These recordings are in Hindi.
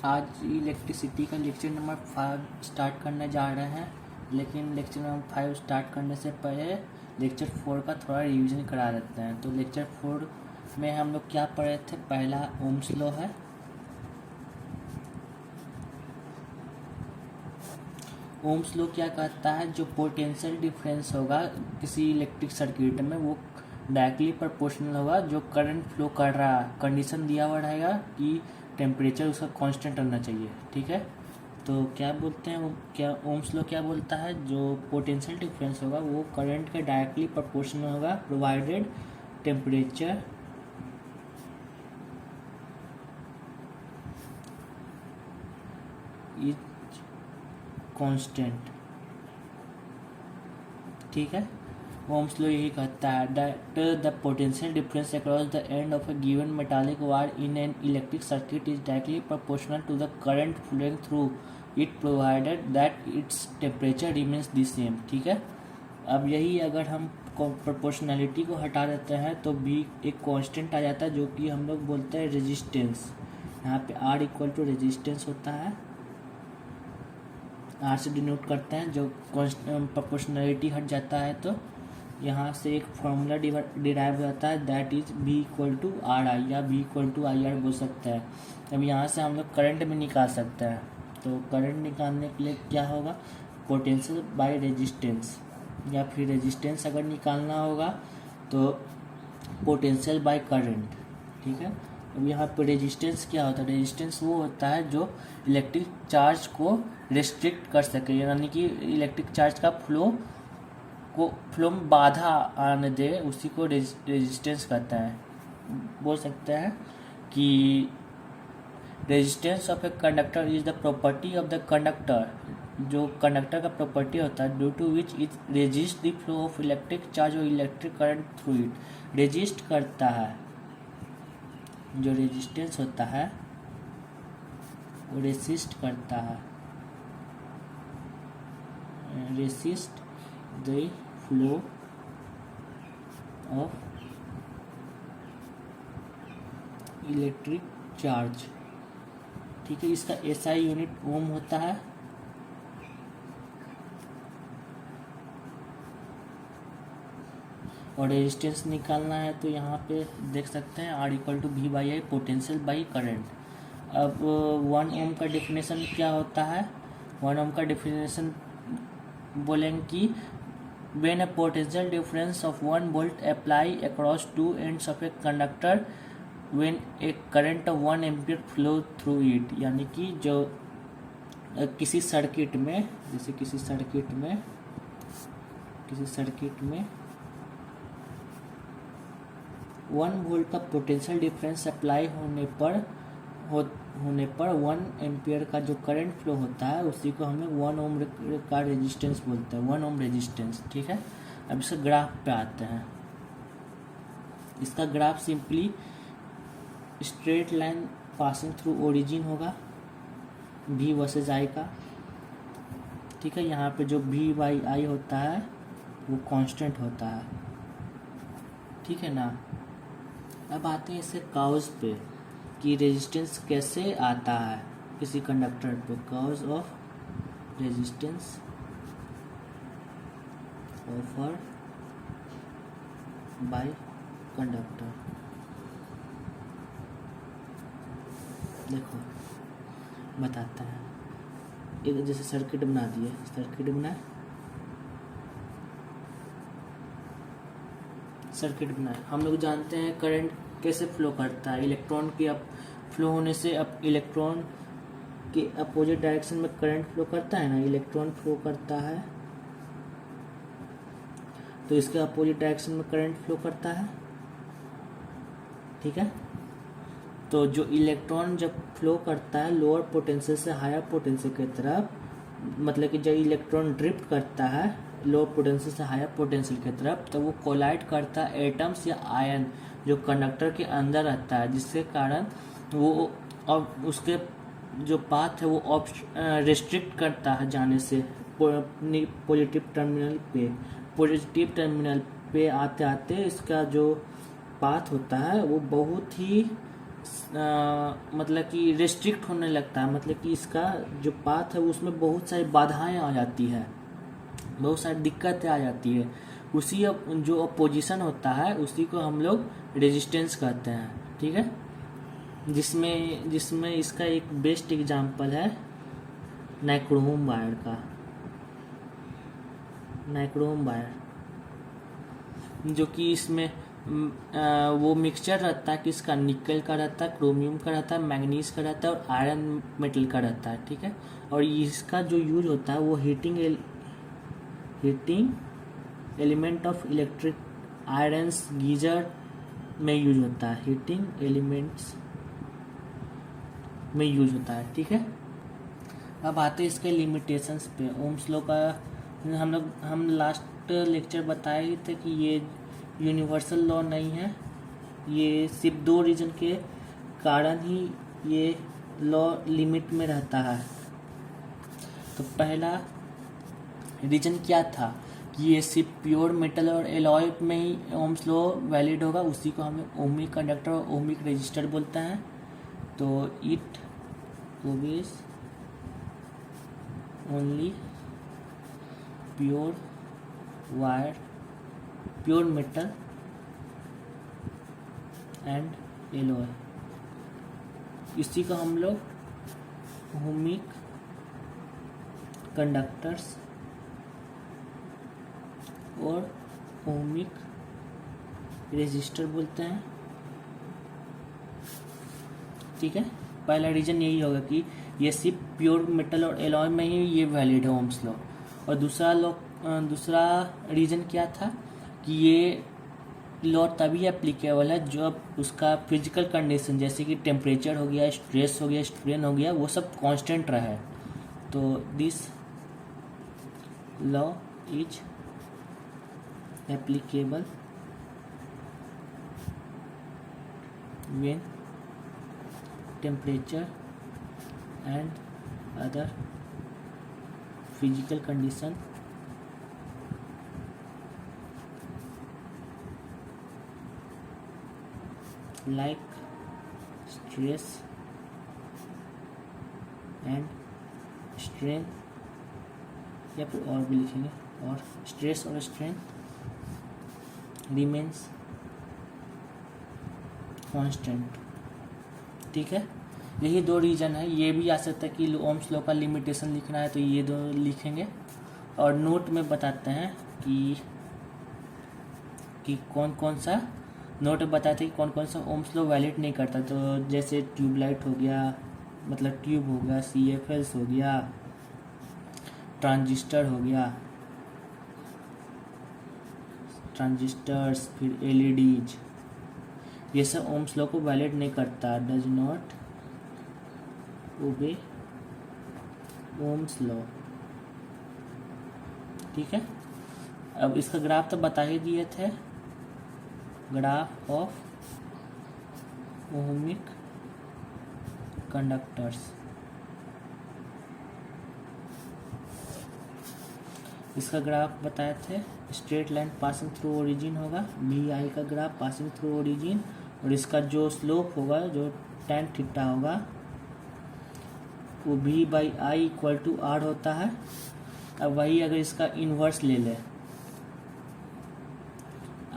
आज इलेक्ट्रिसिटी का लेक्चर नंबर 5 स्टार्ट करने जा रहे हैं, लेकिन लेक्चर नंबर 5 स्टार्ट करने से पहले लेक्चर 4 का थोड़ा रिवीजन करा देते हैं। तो लेक्चर 4 में हम लोग क्या पढ़े थे? पहला ओम्स लॉ है। ओम्स लॉ क्या कहता है? जो पोटेंशियल डिफरेंस होगा किसी इलेक्ट्रिक सर्किट में वो डायरेक्टली प्रोपोर्शनल होगा जो करंट फ्लो कर रहा है। कंडीशन दिया हुआ रहेगा कि टेम्परेचर उसका कांस्टेंट रहना चाहिए। ठीक है, तो क्या बोलते हैं, क्या ओम्स लॉ क्या बोलता है? जो पोटेंशियल डिफरेंस होगा वो करंट के डायरेक्टली प्रोपोर्शनल होगा प्रोवाइडेड टेम्परेचर इज कांस्टेंट। ठीक है, ओम्स लॉ यही कहता है that the potential difference across the end of a given metallic wire in an electric circuit is directly proportional to the current flowing through it provided that its temperature remains the same. ठीक है, अब यही अगर हम प्रोपोर्शनैलिटी को हटा देते हैं तो भी एक कांस्टेंट आ जाता है जो कि हम लोग बोलते हैं रेजिस्टेंस। यहाँ पे R इक्वल टू रेजिस्टेंस होता है, R से डिनोट करते हैं। जो प्रोपोर्शनैलिटी हट जाता है तो यहाँ से एक फॉर्मूला डिराइव हो जाता है that is B equal to RI या B इक्वल टू IR बोल सकते हैं। अब यहाँ से हम लोग करंट भी निकाल सकते हैं। तो करंट निकालने के लिए क्या होगा? पोटेंशियल बाय रेजिस्टेंस, या फिर रेजिस्टेंस अगर निकालना होगा तो पोटेंशियल बाय करंट। ठीक है, अब यहाँ पर रेजिस्टेंस क्या होता है? रेजिस्टेंस वो होता है जो इलेक्ट्रिक चार्ज को रिस्ट्रिक्ट कर सके, यानी कि इलेक्ट्रिक चार्ज का फ्लो में बाधा आने दे, उसी को रेजिस्टेंस कहता है। बोल सकते हैं कि resistance of a conductor is the property of the conductor. जो कंडक्टर का प्रॉपर्टी होता है due to which it resist the flow of electric charge और electric current through it. Resist करता है, जो रेजिस्टेंस होता है वो रेसिस्ट करता है, resist the flow of electric charge. ठीक है, इसका SI यूनिट ओम होता है। और रेजिस्टेंस निकालना है तो यहाँ पे देख सकते हैं R equal to V/I potential by current. अब 1 ओम का डेफिनेशन क्या होता है? 1 ओम का डेफिनेशन बोलेंगे कि when a potential difference of 1 volt apply across two ends of a conductor when a current of 1 ampere flow through it। यानी कि जो किसी सर्किट में, जैसे किसी सर्किट में 1 वोल्ट का पोटेंशियल डिफरेंस अप्लाई होने पर 1 एम्पियर का जो करंट फ्लो होता है उसी को हमें 1 ओम का रेजिस्टेंस बोलते हैं, 1 ओम रेजिस्टेंस। ठीक है, अब इसका ग्राफ पे आते हैं। इसका graph simply straight line passing through origin होगा V वर्सेस I का। ठीक है, यहाँ पे जो V/I होता है वो कांस्टेंट होता है। ठीक है ना। अब आते हैं इसके काउज पे कि रेजिस्टेंस कैसे आता है किसी कंडक्टर पे। Cause of resistance offer by conductor. देखो बताता है, एक जैसे सर्किट बना दिए, सर्किट बनाए। हम लोग जानते हैं करंट कैसे फ्लो करता है। इलेक्ट्रॉन के अब फ्लो होने से अब इलेक्ट्रॉन के अपोजिट डायरेक्शन में करंट फ्लो करता है ना। इलेक्ट्रॉन फ्लो करता है तो इसके अपोजिट डायरेक्शन में करंट फ्लो करता है। ठीक है, तो जो इलेक्ट्रॉन जब फ्लो करता है लोअर पोटेंशियल से हायर पोटेंशियल की तरफ, मतलब कि जब इलेक्ट्रॉन ड्रिफ्ट करता है लोअर पोटेंशियल से हायर पोटेंशियल की तरफ, तो वो कोलाइड करता है एटम्स या आयन जो कंडक्टर के अंदर रहता है, जिसके कारण वो अब उसके जो पाथ है वो रिस्ट्रिक्ट करता है जाने से पॉजिटिव टर्मिनल पे आते आते इसका जो पाथ होता है वो बहुत ही मतलब कि रेस्ट्रिक्ट होने लगता है, मतलब कि इसका जो पाथ है उसमें बहुत सारी बाधाएं आ जाती है, बहुत सारी दिक्कतें आ जाती है। उसी जो अपोजिशन होता है उसी को हम लोग रेजिस्टेंस कहते हैं, ठीक है। जिसमें इसका एक बेस्ट एग्जांपल है नाइक्रोम वायर का। नाइक्रोम वायर जो कि इसमें वो मिक्सचर रहता है कि इसका निकल का रहता है, क्रोमियम का रहता है, मैंगनीज का रहता है और आयरन मेटल का रहता है, ठीक है। और इसका जो यूज होता है वो heating element of electric irons geyser में यूज होता है, हीटिंग एलिमेंट्स में यूज होता है, ठीक है। अब आते हैं इसके लिमिटेशंस पे। ओम्स लॉ का हम लास्ट लेक्चर बताए थे कि ये यूनिवर्सल लॉ नहीं है, ये सिर्फ 2 रीजन के कारण ही ये लॉ लिमिट में रहता है। तो पहला रीजन क्या था कि ये सिर्फ प्योर मेटल और एलॉय में ही ओम्स लॉ वैलिड होगा, उसी को हम ओमिक कंडक्टर और ओमिक रेजिस्टर बोलते हैं। तो it obeys only pure wire, pure metal and alloy, इसी को हम लोग ओमिक कंडक्टर्स और ओमिक रेजिस्टर बोलते हैं, ठीक है। पहला रीजन यही होगा कि ये सिर्फ प्योर मेटल और एलॉय में ही ये वैलिड है ओम्स लॉ। और दूसरा रीजन क्या था कि ये लॉ तभी एप्लीकेबल है जब उसका फिजिकल कंडीशन जैसे कि टेम्परेचर हो गया, स्ट्रेस हो गया, स्ट्रेन हो गया, वो सब कांस्टेंट रहे। तो this law is applicable when temperature and other physical condition like stress and strain, या फिर और भी लिखेंगे, और स्ट्रेस और स्ट्रेन रिमेन्स कांस्टेंट, ठीक है। यही 2 रीजन है। ये भी आ सकता है कि ओम्स लॉ का लिमिटेशन लिखना है तो ये 2 लिखेंगे, और नोट में बताते हैं कि कौन कौन सा नोट में बताते हैं कि कौन कौन सा ओम्स लॉ वैलिड नहीं करता। तो जैसे ट्यूबलाइट हो गया, मतलब ट्यूब हो गया, CFLs हो गया, ट्रांजिस्टर हो गया, ट्रांजिस्टर्स, फिर LEDs, ये सब ओम्स लॉ को वैलिड नहीं करता, does not obey Ohm's law, ठीक है। अब इसका ग्राफ तो बता ही दिए थे, ग्राफ ऑफ ओमिक कंडक्टर्स। इसका ग्राफ बताए थे, straight line passing through origin होगा, VI का ग्राफ पासिंग थ्रू ओरिजिन, और इसका जो स्लोप होगा, जो tan थीटा होगा, वो V/I इक्वल टू R होता है। अब वही अगर इसका इन्वर्स ले ले,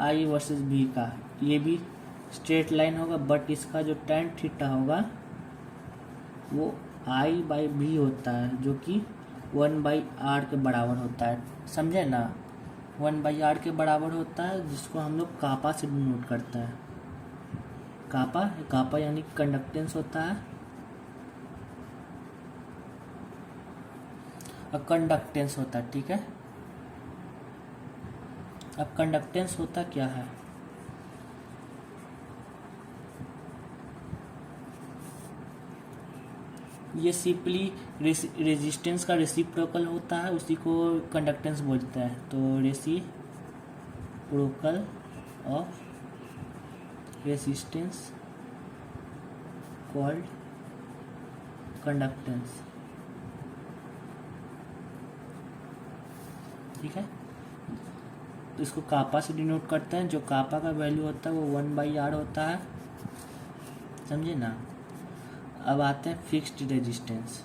I वर्सेस V का, ये भी स्ट्रेट लाइन होगा, बट इसका जो tan थीटा होगा वो I/V होता है, जो कि 1/R के बराबर होता है, समझे ना। 1/R के बराबर होता है, जिसको हम लोग कापा से डिनोट करते हैं। कापा यानी कंडक्टेंस होता है, और कंडक्टेंस होता है, ठीक है। अब कंडक्टेंस होता क्या है, ये सिंपली रेजिस्टेंस का रेसिप्रोकल होता है, उसी को कंडक्टेंस बोलते हैं। तो reciprocal of resistance called conductance, ठीक है। तो इसको कापा से डिनोट करते हैं, जो कापा का वैल्यू होता है वो 1/R होता है, समझे ना। अब आते हैं फिक्स्ड रेजिस्टेंस।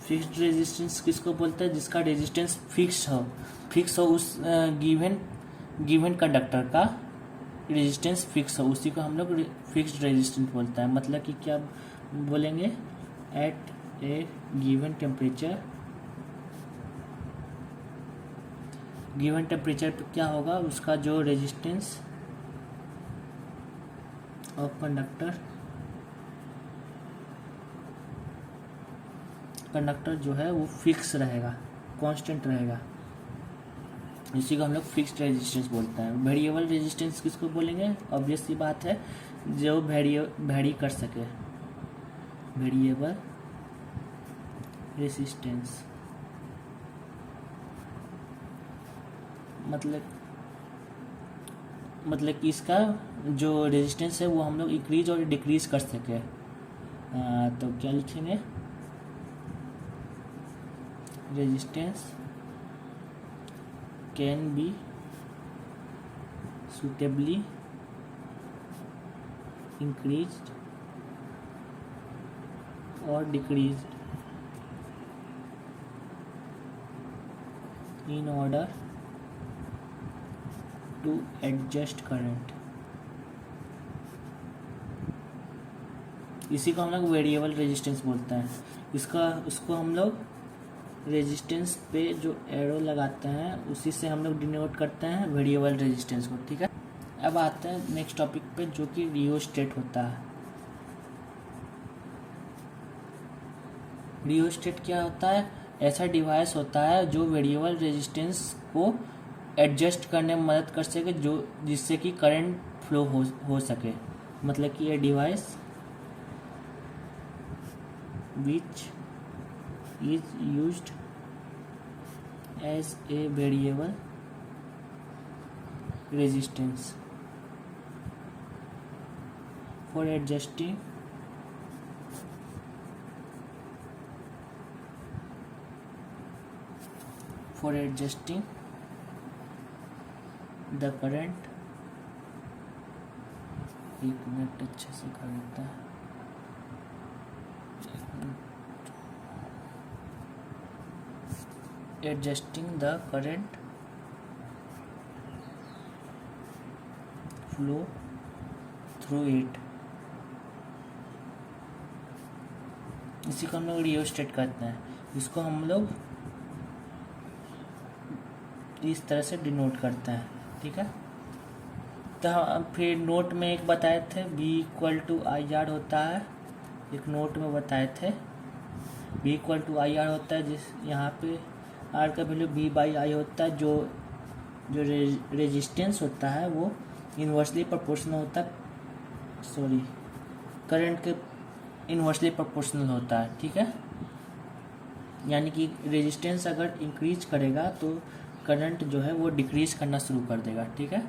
फिक्स्ड रेजिस्टेंस किसको बोलते हैं? जिसका रेजिस्टेंस फिक्स हो उस गिवन कंडक्टर का रेजिस्टेंस फिक्स हो, उसी को हम लोग फिक्स्ड रेजिस्टेंस बोलता है। मतलब कि क्या बोलेंगे? एट ए गिवन टेम्परेचर पे क्या होगा? उसका जो रेजिस्टेंस ऑफ कंडक्टर जो है वो फिक्स रहेगा, कांस्टेंट रहेगा। इसी को हम लोग फिक्स्ड रेजिस्टेंस बोलते हैं। वेरिएबल रेजिस्टेंस किसको बोलेंगे? ऑब्वियस सी बात है, जो वेरी कर सके। वेरिएबल रेजिस्टेंस मतलब कि इसका जो रेजिस्टेंस है वो हम लोग इंक्रीज और डिक्रीज कर सके। तो क्या लिखेंगे? Resistance can be suitably increased or decreased in order to adjust current। इसी को हम लोग वेरिएबल रेजिस्टेंस बोलते हैं। उसको हम लोग रेजिस्टेंस पे जो एरो लगाते हैं उसी से हम लोग डिनोट करते हैं वेरिएबल रेजिस्टेंस को। ठीक है, अब आते हैं नेक्स्ट टॉपिक पे जो कि रियोस्टेट होता है। रियोस्टेट क्या होता है? ऐसा डिवाइस होता है जो वेरिएबल रेजिस्टेंस को एडजस्ट करने में मदद कर सके, जिससे कि करंट फ्लो हो सके। मतलब कि ये device which is used as a variable resistance for adjusting the current। एक मिनट अच्छे से कर लेता है। adjusting the current flow through it। इसी को हम लोग रियोस्टेट करते हैं। इसको हम लोग इस तरह से डिनोट करते हैं। ठीक है, तो फिर नोट में एक बताए थे V=IR होता है। एक नोट में बताए थे V=IR होता है, जिस यहाँ पे R का वैल्यू V/I होता है। जो रेजिस्टेंस होता है वो इन्वर्सली प्रोपोर्शनल होता है, करंट के इन्वर्सली प्रोपोर्शनल होता है। ठीक है, यानी कि रेजिस्टेंस अगर इंक्रीज करेगा तो करंट जो है वो डिक्रीज करना शुरू कर देगा। ठीक है,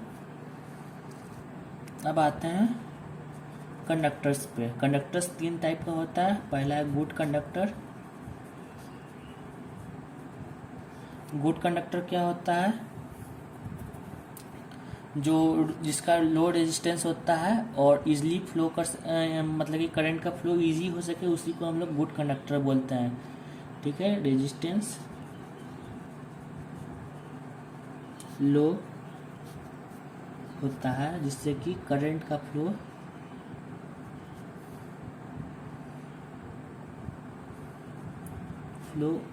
अब आते हैं कंडक्टर्स पे। कंडक्टर्स 3 टाइप का होता है। पहला है गुड कंडक्टर। गुड कंडक्टर क्या होता है? जिसका लो रेजिस्टेंस होता है और इजीली फ्लो मतलब कि करंट का फ्लो इजी हो सके, उसी को हम लोग गुड कंडक्टर बोलते हैं। ठीक है, रेजिस्टेंस लो होता है जिससे कि करंट का फ्लो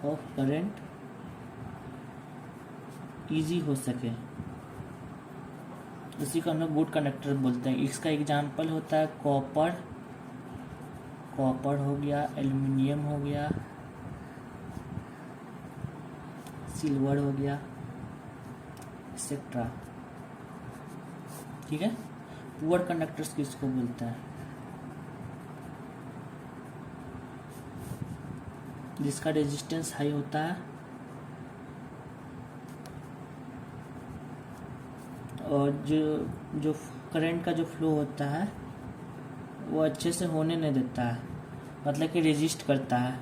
ऑफ करंट इजी हो सके, उसी को हम लोग गुड कंडक्टर बोलते हैं। इसका एग्जांपल होता है कॉपर हो गया, एल्युमिनियम हो गया, सिल्वर हो गया, एक्सेट्रा। ठीक है, पुअर कंडक्टर्स किसको बोलते हैं? जिसका रेजिस्टेंस हाई होता है और जो करंट का जो फ्लो होता है वो अच्छे से होने नहीं देता है, मतलब कि रेजिस्ट करता है।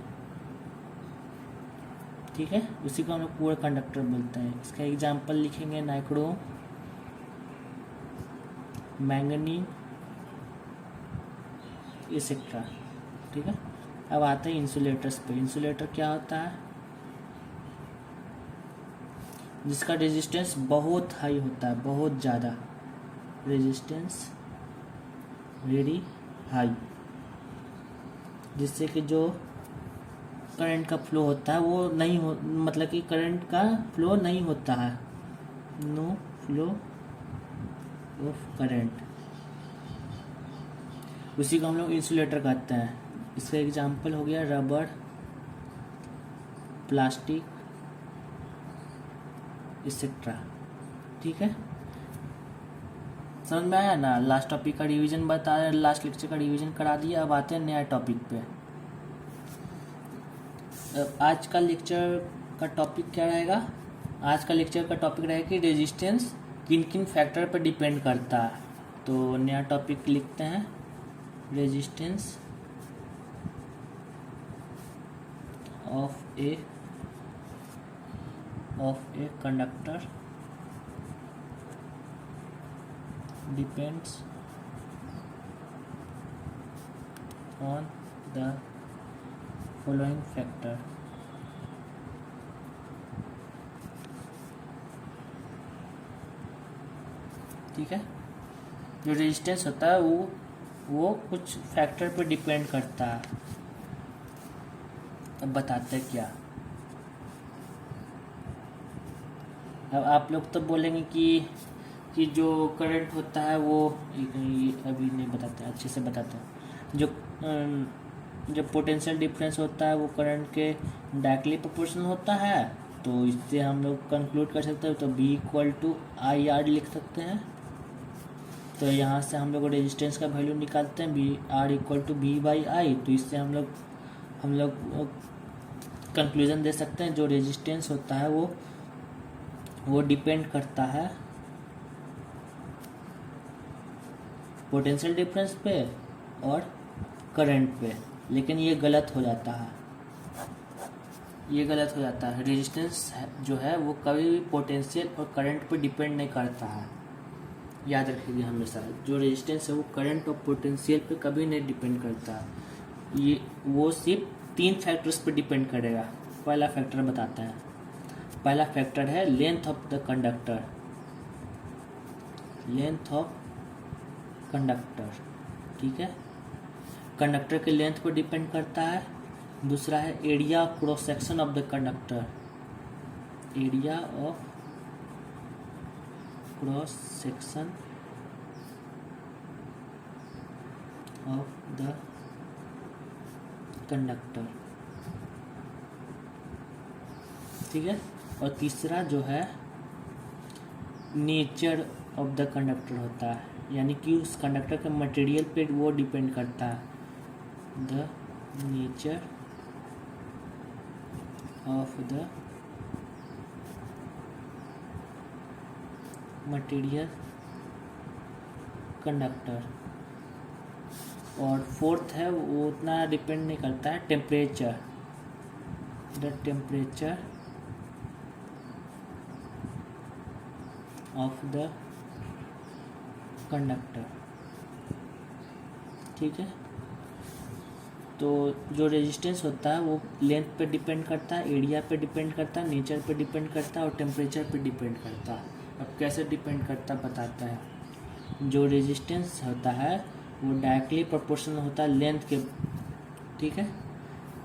ठीक है, उसी को हम लोग पुअर कंडक्टर बोलते हैं। इसका एग्जांपल लिखेंगे मैंगनीज एक्सेट्रा। ठीक है, अब आते हैं इंसुलेटर्स पे। इंसुलेटर क्या होता है? जिसका रेजिस्टेंस बहुत हाई होता है, बहुत ज़्यादा, रेजिस्टेंस वेरी हाई, जिससे कि जो करंट का फ्लो होता है वो नहीं हो, मतलब कि करंट का फ्लो नहीं होता है, नो फ्लो ऑफ करंट, उसी को हम लोग इंसुलेटर कहते हैं। इसका एग्जांपल हो गया रबर, प्लास्टिक एक्सेट्रा। ठीक है, समझ में आया ना? लास्ट टॉपिक का रिवीजन बता रहे, लास्ट लेक्चर का रिवीजन करा दिया। अब आते हैं नया टॉपिक पे। आज का लेक्चर का टॉपिक क्या रहेगा? आज का लेक्चर का टॉपिक रहेगा कि रेजिस्टेंस किन किन फैक्टर पर डिपेंड करता है। तो नया टॉपिक लिखते हैं, resistance of a conductor depends on the following factor. ठीक है, जो रेजिस्टेंस होता है वो कुछ फैक्टर पर डिपेंड करता है। अब बताते हैं क्या। अब आप लोग तो बोलेंगे कि जो करंट होता है वो अभी नहीं बताते, अच्छे से बताते हैं। जो पोटेंशियल डिफरेंस होता है वो करंट के डायरेक्टली प्रोपोर्शनल होता है। तो इससे हम लोग कंक्लूड कर सकते हैं, तो B=IR लिख सकते हैं। तो यहाँ से हम लोग रेजिस्टेंस का वैल्यू निकालते हैं, R=B/I। तो इससे हम लोग कंक्लूजन दे सकते हैं, जो रेजिस्टेंस होता है वो डिपेंड करता है पोटेंशियल डिफरेंस पे और करंट पे। लेकिन ये गलत हो जाता है, रेजिस्टेंस जो है वो कभी भी पोटेंशियल और करंट पे डिपेंड नहीं करता है। याद रखिए हमेशा, जो रेजिस्टेंस है वो करंट और पोटेंशियल पे कभी नहीं डिपेंड करता। ये वो सिर्फ 3 फैक्टर्स पे डिपेंड करेगा। पहला फैक्टर बताते हैं। पहला फैक्टर है length of the conductor, length of conductor. ठीक है, कंडक्टर के लेंथ पर डिपेंड करता है। दूसरा है area of cross section of the conductor, area of cross section of the conductor. ठीक है, और तीसरा जो है नेचर ऑफ द कंडक्टर होता है, यानी कि उस कंडक्टर के मटेरियल पे वो डिपेंड करता है, the nature of the material conductor. और फोर्थ है वो उतना डिपेंड नहीं करता है, temperature, the temperature of the conductor. ठीक है, तो जो रेजिस्टेंस होता है वो लेंथ पे डिपेंड करता है, एरिया पे डिपेंड करता है, नेचर पे डिपेंड करता है और टेम्परेचर पे डिपेंड करता है। अब कैसे डिपेंड करता बताता है। जो रेजिस्टेंस होता है वो डायरेक्टली प्रोपोर्शनल होता है लेंथ के। ठीक है,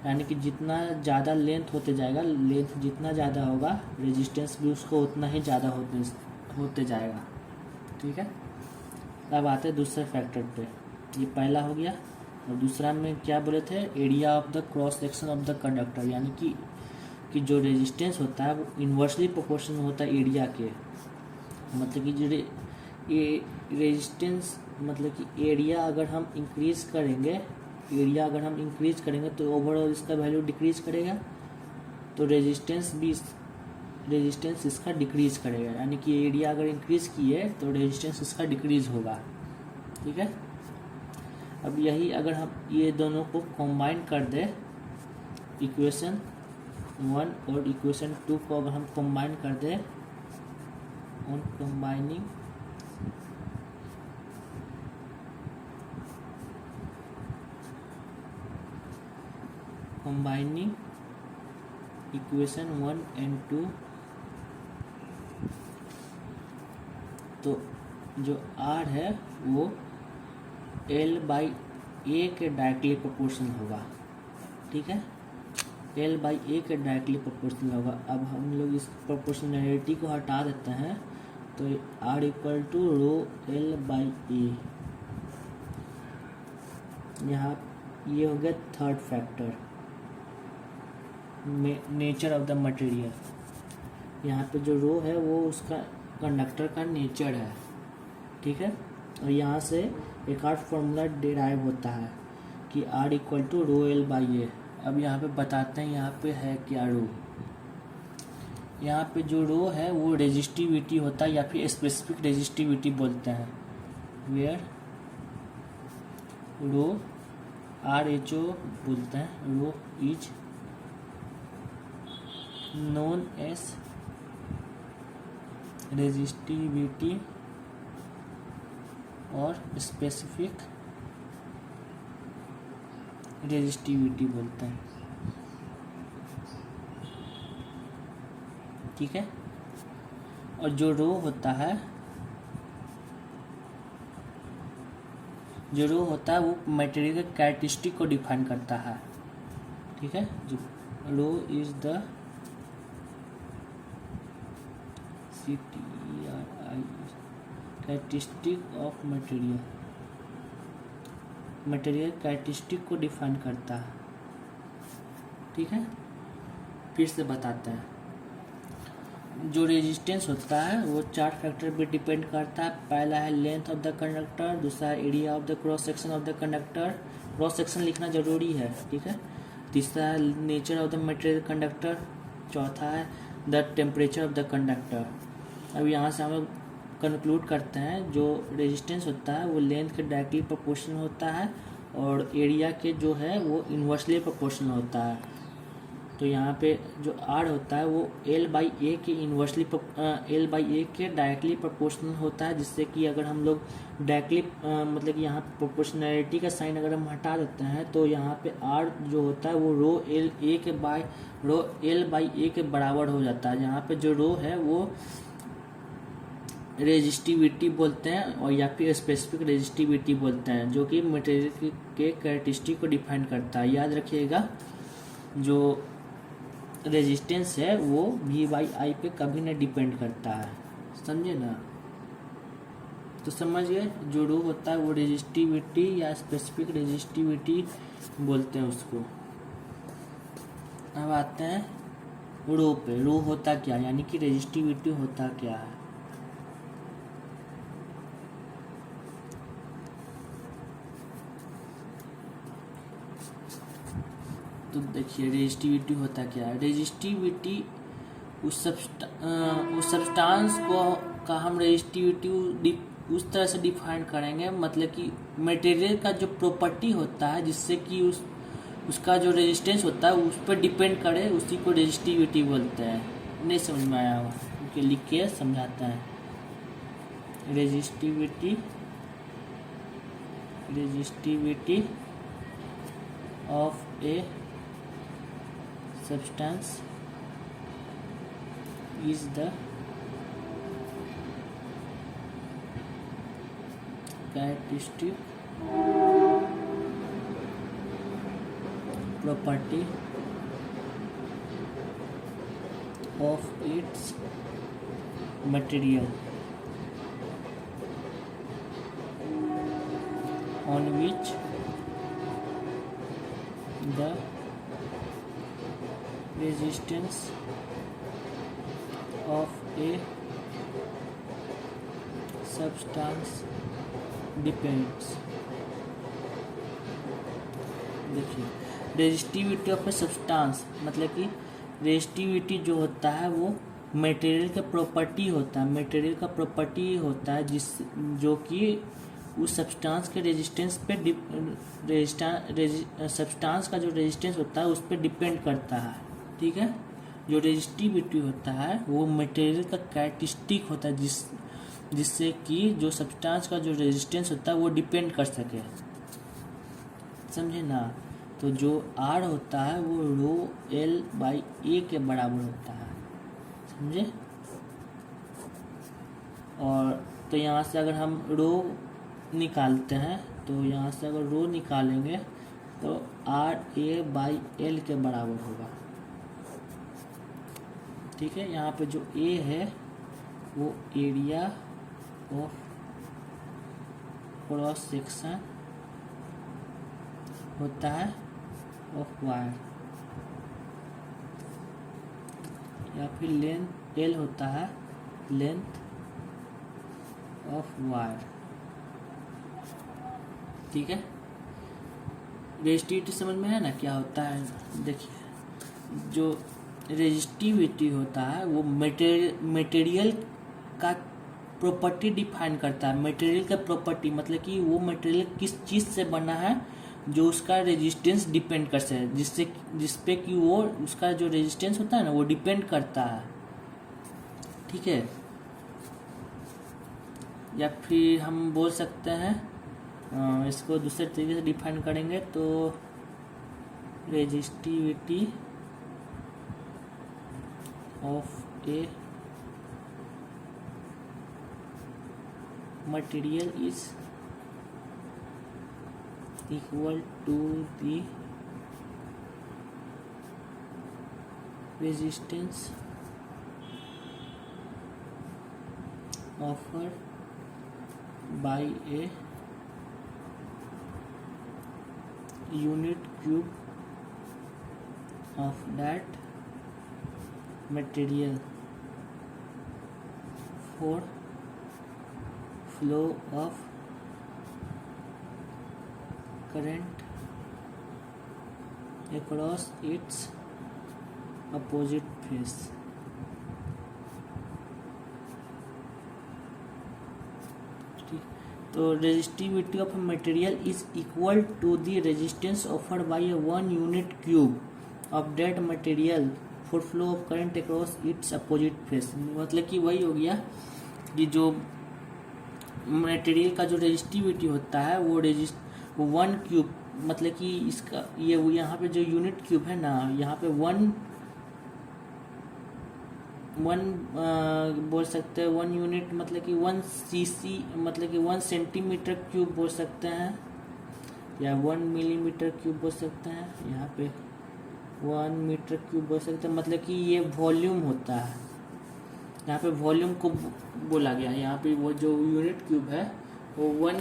यानी कि जितना ज़्यादा लेंथ होते जाएगा, लेंथ जितना ज़्यादा होगा रेजिस्टेंस भी उसको उतना ही ज़्यादा होते जाएगा। ठीक है, अब आते हैं दूसरे फैक्टर पे। ये पहला हो गया, और दूसरा में क्या बोले थे, area of the cross section of the conductor, यानी कि जो रेजिस्टेंस होता है वो इन्वर्सली प्रोपोर्शनल होता है एरिया के। मतलब कि जो रेजिस्टेंस, मतलब कि एरिया अगर हम इंक्रीज करेंगे तो ओवरऑल इसका वैल्यू डिक्रीज करेगा, तो रेजिस्टेंस इसका डिक्रीज करेगा। यानी कि एरिया अगर इंक्रीज किए तो रेजिस्टेंस इसका डिक्रीज होगा। ठीक है, अब यही अगर हम ये दोनों को कंबाइन कर दें, इक्वेशन 1 और इक्वेशन 2 को अगर हम कंबाइन कर दें, on combining combining equation 1 and 2, तो जो R है वो L/A के डायरेक्टली प्रोपोर्शनल होगा, ठीक है, L/A के डायरेक्टली प्रोपोर्शनल होगा। अब हम लोग इस प्रोपोर्शनैलिटी को हटा देते हैं, तो R equal to row L/A, यहाँ ये हो गया third factor, nature of the material. यहाँ पे जो रो है वो उसका कंडक्टर का नेचर है, ठीक है। और यहाँ से एक और फॉर्मूला डिराइव होता है कि R equal to row L/A। अब यहाँ पे बताते हैं यहाँ पे है क्या रो। यहाँ पे जो रो है वो रेजिस्टिविटी होता है या फिर स्पेसिफिक रेजिस्टिविटी बोलते हैं, वेयर रो RHO बोलते हैं, रो इज नोन एज रेजिस्टिविटी और स्पेसिफिक रेजिस्टिविटी बोलते हैं, ठीक है। और जो रो होता है वो मटेरियल के कैरेक्टरिस्टिक को डिफाइन करता है, ठीक है। जो rho is the characteristic of material characteristic को डिफाइन करता है, ठीक है। फिर से बताते हैं, जो रेजिस्टेंस होता है वो 4 फैक्टर पे डिपेंड करता है। पहला है लेंथ ऑफ द कंडक्टर, दूसरा है area of the cross section of the conductor, cross section लिखना जरूरी है, ठीक है। तीसरा है nature of the material conductor, चौथा है the temperature of the conductor. अब यहाँ से हम लोग कंक्लूड करते हैं, जो रेजिस्टेंस होता है वो लेंथ के डायरेक्टली प्रोपोर्शनल होता है और एरिया के जो है वो इन्वर्सली प्रोपोर्शनल होता है। तो यहाँ पे जो R होता है वो L/A के इन्वर्सली L/A के डायरेक्टली प्रोपोर्शनल होता है, जिससे कि अगर हम लोग डायरेक्टली मतलब कि यहाँ प्रोपोर्शनैलिटी का साइन अगर हम हटा देते हैं तो यहाँ पे R जो होता है वो रो L/A के बराबर हो जाता है। यहाँ पे जो रो है वो रेजिस्टिविटी बोलते हैं और या फिर स्पेसिफिक रेजिस्टिविटी बोलते हैं, जो कि मटेरियल के कैरेक्टरिस्टिक को डिफाइन करता है। याद रखिएगा, जो रेजिस्टेंस है वो V/I पे कभी नहीं डिपेंड करता है, समझे ना। तो समझिए, जो रो होता है वो रेजिस्टिविटी या स्पेसिफिक रेजिस्टिविटी बोलते हैं उसको। अब आते हैं रो पे। रो होता क्या, यानी कि रेजिस्टिविटी होता क्या है। तो देखिए, रेजिस्टिविटी होता क्या है। रेजिस्टिविटी उस सब्सटेंस का हम रेजिस्टिविटी उस तरह से डिफाइन करेंगे, मतलब कि मटेरियल का जो प्रॉपर्टी होता है जिससे कि उसका जो रेजिस्टेंस होता है उस पर डिपेंड करे, उसी को रेजिस्टिविटी बोलते हैं। नहीं समझ में आया हुआ क्योंकि लिख के समझाता है। Resistivity of A substance is the characteristic property of its material on which the resistance of a substance depends। देखिए, रेजिस्टिविटी ऑफ ए सब्सटेंस मतलब कि रेजिस्टिविटी जो होता है वो मटेरियल का प्रॉपर्टी होता है, मटेरियल का प्रॉपर्टी होता है जो कि उस सब्सटेंस के रेजिस्टेंस पे सब्सटेंस का जो रेजिस्टेंस होता है उस पर डिपेंड करता है, ठीक है। जो रेजिस्टिविटी होता है वो मटेरियल का कैरेक्टरिस्टिक होता है जिससे कि जो सब्सटेंस का जो रेजिस्टेंस होता है वो डिपेंड कर सके, समझे ना। तो जो आर होता है वो रो एल बाई ए के बराबर होता है, समझे। और तो यहाँ से अगर हम रो निकालते हैं तो यहाँ से अगर रो निकालेंगे तो आर ए बाई एल के बराबर होगा, ठीक है। यहाँ पे जो ए है वो एरिया ऑफ क्रॉस सेक्शन होता है ऑफ वायर, या फिर लेंथ एल होता है लेंथ ऑफ वायर, ठीक है। रेजिस्टिविटी समझ में है ना क्या होता है। देखिए जो रेजिस्टिविटी होता है वो मटेरियल का प्रॉपर्टी डिफाइन करता है। मटेरियल का प्रॉपर्टी मतलब कि वो मटेरियल किस चीज़ से बना है जो उसका रेजिस्टेंस डिपेंड कर सके, जिस पे कि वो उसका जो रेजिस्टेंस होता है ना वो डिपेंड करता है, ठीक है। या फिर हम बोल सकते हैं इसको दूसरे तरीके से डिफाइन करेंगे तो resistivity of a material is equal to the resistance offer by a unit cube of that material for flow of current across its opposite face। तो resistivity of material is equal to the resistance offered by 1 unit cube of that material for flow of current across its opposite face. मतलब कि वही हो गया कि जो मटेरियल का जो रेजिस्टिविटी होता है वो 1 क्यूब, मतलब कि इसका ये यहाँ पे जो यूनिट क्यूब है ना, यहाँ पे वन बोल सकते हैं 1 यूनिट, मतलब कि 1 cc, मतलब कि 1 सेंटीमीटर क्यूब बोल सकते हैं, या 1 मिलीमीटर क्यूब बोल सकते हैं, यहाँ पे 1 मीटर क्यूब बोल सकते हैं। मतलब कि ये वॉल्यूम होता है, यहाँ पे वॉल्यूम को बोला गया है। यहाँ पे वो जो यूनिट क्यूब है वो 1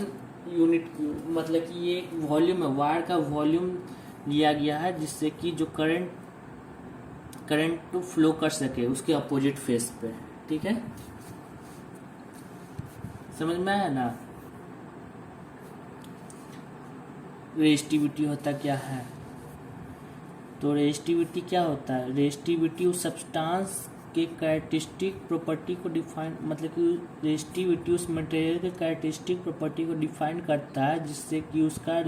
यूनिट क्यूब, मतलब कि ये वॉल्यूम है, वायर का वॉल्यूम लिया गया है जिससे कि जो करंट टू फ्लो कर सके उसके अपोजिट फेस पे, ठीक है। समझ में आया ना। रेजिस्टिविटी होता क्या है, तो रेजिस्टिविटी क्या होता है, रेजिस्टिविटी उस सब्सटेंस के कैरेक्टरिस्टिक प्रॉपर्टी को डिफाइन, मतलब कि रेजिस्टिविटी उस मटेरियल के कैरेक्टरिस्टिक प्रॉपर्टी को डिफाइन करता है जिससे कि उसका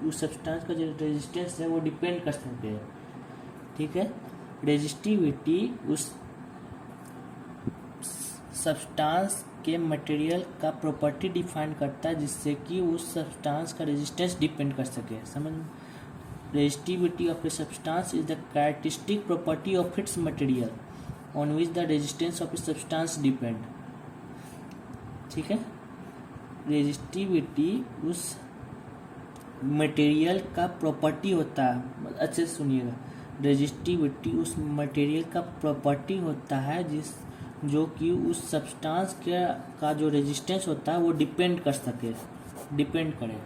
उस सब्सटेंस का जो रेजिस्टेंस है वो डिपेंड कर सके, ठीक है। रेजिस्टिविटी उस सब्सटेंस के मटेरियल का प्रॉपर्टी डिफाइन करता है जिससे कि उस सब्सटेंस का रेजिस्टेंस डिपेंड कर सके, समझ। Resistivity of a substance is the characteristic property of its material on which the resistance of a substance depend, ठीक है। रेजिस्टिविटी उस मटेरियल का प्रॉपर्टी होता है, अच्छे से सुनिएगा, रेजिस्टिविटी उस मटेरियल का प्रॉपर्टी होता है जो कि उस सब्सटेंस का जो रेजिस्टेंस होता है वो डिपेंड करे,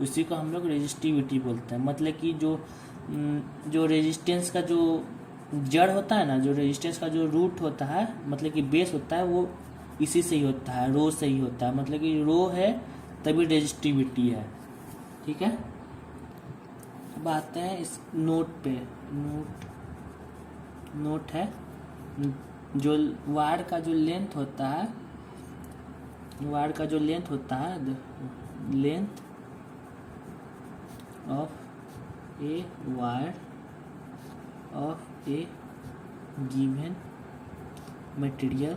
उसी को हम लोग रेजिस्टिविटी बोलते हैं। मतलब कि जो रेजिस्टेंस का जो जड़ होता है ना, जो रेजिस्टेंस का जो रूट होता है, मतलब कि बेस होता है, वो इसी से ही होता है, रो से ही होता है। मतलब कि रो है तभी रेजिस्टिविटी है, ठीक है। अब आते हैं इस नोट पे। नोट है जो वायर का जो लेंथ होता है, length of a wire of A given material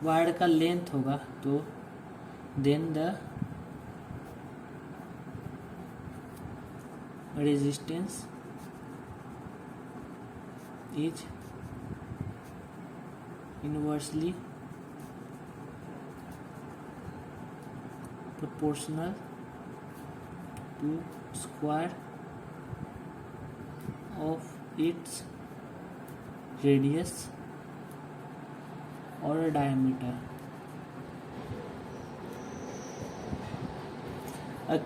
wire का लेंथ होगा तो then the resistance is inversely proportional to square of its radius और डायमीटर।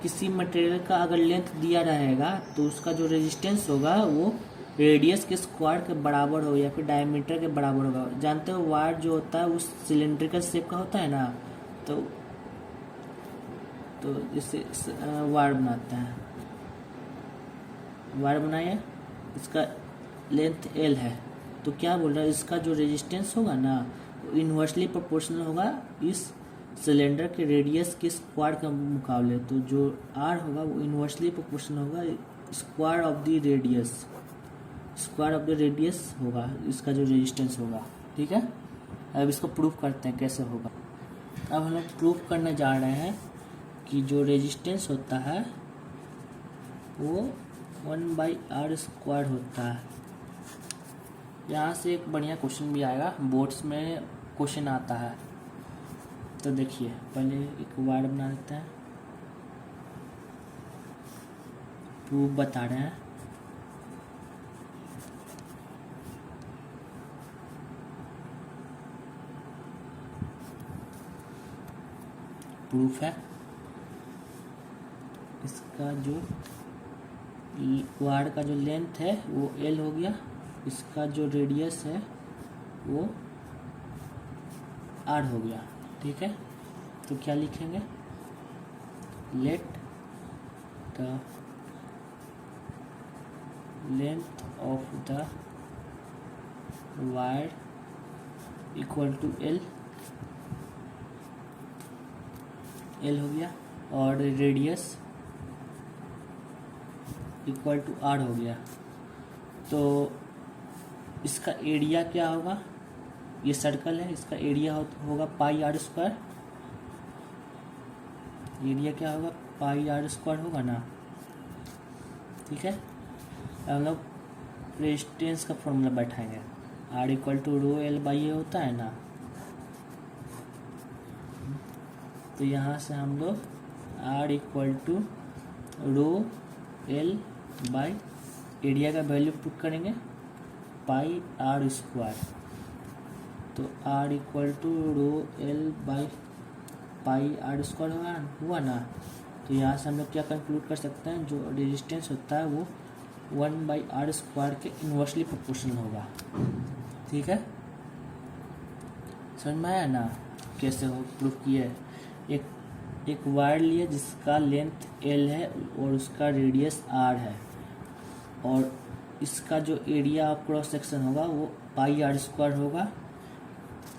किसी मटेरियल का अगर लेंथ दिया रहेगा तो उसका जो रेजिस्टेंस होगा वो रेडियस के स्क्वायर के बराबर होगा या फिर डायमीटर के बराबर होगा। जानते हो वायर जो होता है उस सिलेंड्रिकल शेप का होता है ना, तो इससे वायर बनाते हैं। वायर बनाया, इसका लेंथ L है, तो क्या बोल रहा है, इसका जो रेजिस्टेंस होगा ना इन्वर्सली प्रोपोर्शनल होगा इस सिलेंडर के रेडियस के स्क्वायर के मुकाबले। तो जो R होगा वो इन्वर्सली प्रोपोर्शनल होगा square of the radius, square of the radius होगा इसका जो रेजिस्टेंस होगा। ठीक है, अब इसको प्रूफ करते हैं कैसे होगा। अब हम लोग प्रूफ करने जा रहे हैं कि जो रेजिस्टेंस होता है वो 1/r² होता है। यहाँ से एक बढ़िया क्वेश्चन भी आएगा, बोर्ड्स में क्वेश्चन आता है। तो देखिए पहले एक वायर बना लेते हैं, प्रूफ बता रहे हैं। प्रूफ है, इसका जो वायर का जो लेंथ है वो L हो गया, इसका जो रेडियस है वो R हो गया। ठीक है, तो क्या लिखेंगे, let the length of the wire equal to L हो गया, और रेडियस इक्वल टू R हो गया। तो इसका एरिया क्या होगा, ये सर्कल है, इसका एरिया होगा πr²। एरिया क्या होगा, πr² होगा ना। ठीक है, हम लोग रेजिस्टेंस का फॉर्मूला बैठाएंगे, R इक्वल टू ρL/A होता है ना। तो यहाँ से हम लोग R equal to ρL by area का वैल्यू पुट करेंगे πr²। तो R इक्वल टू ρL/πr² हुआ ना। तो यहाँ से हम लोग क्या कंक्लूड कर सकते हैं, जो रेजिस्टेंस होता है वो 1/r² के इन्वर्सली प्रोपोर्शनल होगा। ठीक है, समझ में आया ना कैसे हो प्रूफ किया है। एक वायर लिए जिसका लेंथ L है और उसका रेडियस R है, और इसका जो एरिया ऑफ क्रॉस सेक्शन होगा वो πr² होगा।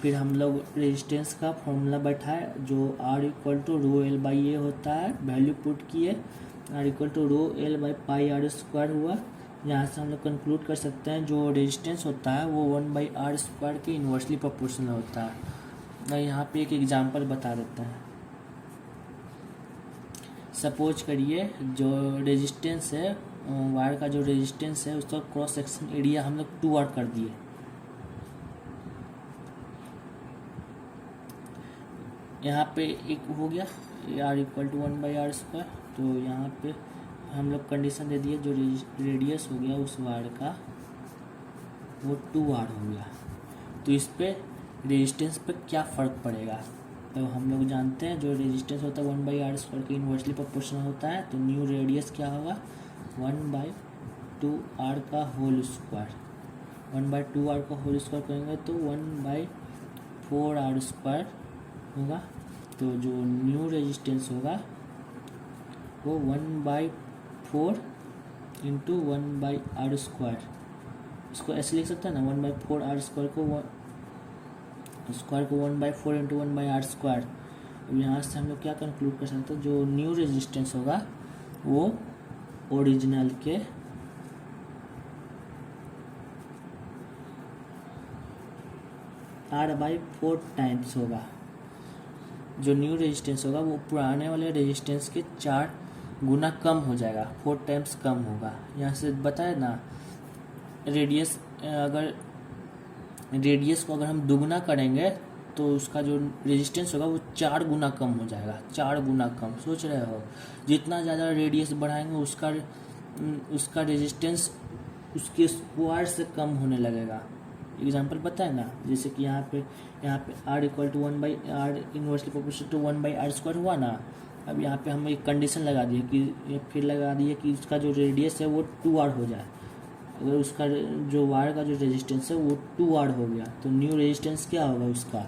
फिर हम लोग रेजिस्टेंस का फॉर्मूला बैठाए जो R इक्वल टू ρL/A होता है, वैल्यू पुट किए, R इक्वल टू ρL/πr² हुआ। यहाँ से हम लोग कंक्लूड कर सकते हैं जो रेजिस्टेंस होता है वो 1/r² के इन्वर्सली प्रोपोर्शनल होता है। और यहाँ पे एक एग्जांपल बता देते हैं। सपोज करिए जो रेजिस्टेंस है, वायर का जो रेजिस्टेंस है उसका क्रॉस सेक्शन एरिया हम लोग 2r कर दिए। यहाँ पे एक हो गया R इक्वल टू 1/r²। तो यहाँ पे हम लोग कंडीशन दे दिए, जो रेडियस हो गया उस वायर का वो 2r हो गया। तो इस पे रेजिस्टेंस पे क्या फ़र्क पड़ेगा, तो हम लोग जानते हैं जो रेजिस्टेंस होता है 1/r² के इन्वर्सली प्रोपोर्शनल होता है। तो न्यू रेडियस क्या होगा, 1/2r का होल स्क्वायर। 1/2r का होल स्क्वायर करेंगे तो 1/4r² होगा। तो जो न्यू रेजिस्टेंस होगा वो 1/4 इंटू 1/r²। इसको ऐसे लिख सकते हैं ना, 1/4r² को स्क्वायर को 1/4 इंटू 1/r²। अब यहाँ से हम लोग क्या कंक्लूड कर सकते हैं, जो न्यू रेजिस्टेंस होगा वो ओरिजिनल के R/4 टाइम्स होगा। जो न्यू रेजिस्टेंस होगा वो पुराने वाले रेजिस्टेंस के 4 गुना कम हो जाएगा, 4 टाइम्स कम होगा। यहाँ से बताए ना, रेडियस को अगर हम दुगना करेंगे तो उसका जो रेजिस्टेंस होगा वो 4 गुना कम हो जाएगा, 4 गुना कम। सोच रहे हो, जितना ज़्यादा रेडियस बढ़ाएंगे उसका रेजिस्टेंस उसके स्क्वायर से कम होने लगेगा। एग्जांपल पता है ना, जैसे कि यहाँ पे r equal to 1/r inversely proportional to 1/r² हुआ ना। अब यहाँ पे हम एक कंडीशन लगा दिए कि उसका जो रेडियस है वो 2r हो जाए। अगर उसका जो वायर का जो रेजिस्टेंस है वो 2r हो गया तो न्यू रेजिस्टेंस क्या होगा उसका।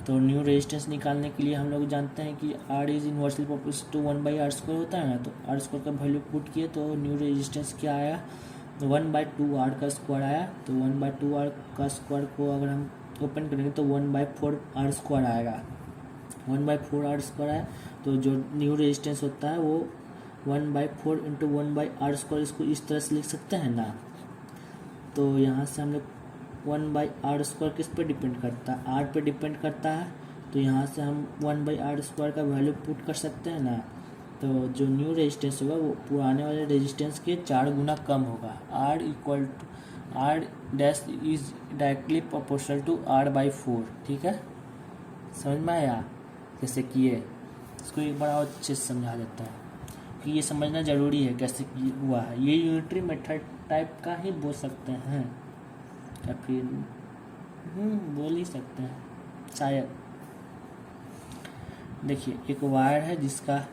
तो न्यू रेजिस्टेंस निकालने के लिए हम लोग जानते हैं कि r is inversely proportional to 1/r² होता है ना। तो r² का वैल्यू पुट किए तो न्यू रेजिस्टेंस क्या आया, 1/2r का स्क्वायर आया। तो 1/2r का स्क्वायर को अगर हम ओपन करेंगे तो 1/4r² आएगा। 1/4r² आया तो जो न्यू रेजिस्टेंस होता है वो 1/4 इंटू 1/r², इसको इस तरह से लिख सकते हैं ना। तो यहाँ से हम लोग 1/r² किस पे डिपेंड करता है, r पे डिपेंड करता है। तो यहाँ से हम 1/r² का वैल्यू पुट कर सकते हैं ना। तो जो न्यू रेजिस्टेंस होगा वो पुराने वाले रेजिस्टेंस के 4 गुना कम होगा। r dash is directly proportional to r/4। ठीक है, समझ में आया कैसे किए। इसको एक बार और अच्छे से समझा देता है कि ये समझना ज़रूरी है कैसे हुआ है। ये यूनिटरी मेथड टाइप का ही बोल सकते हैं या फिर बोल ही सकते हैं शायद। देखिए, एक वायर है जिसका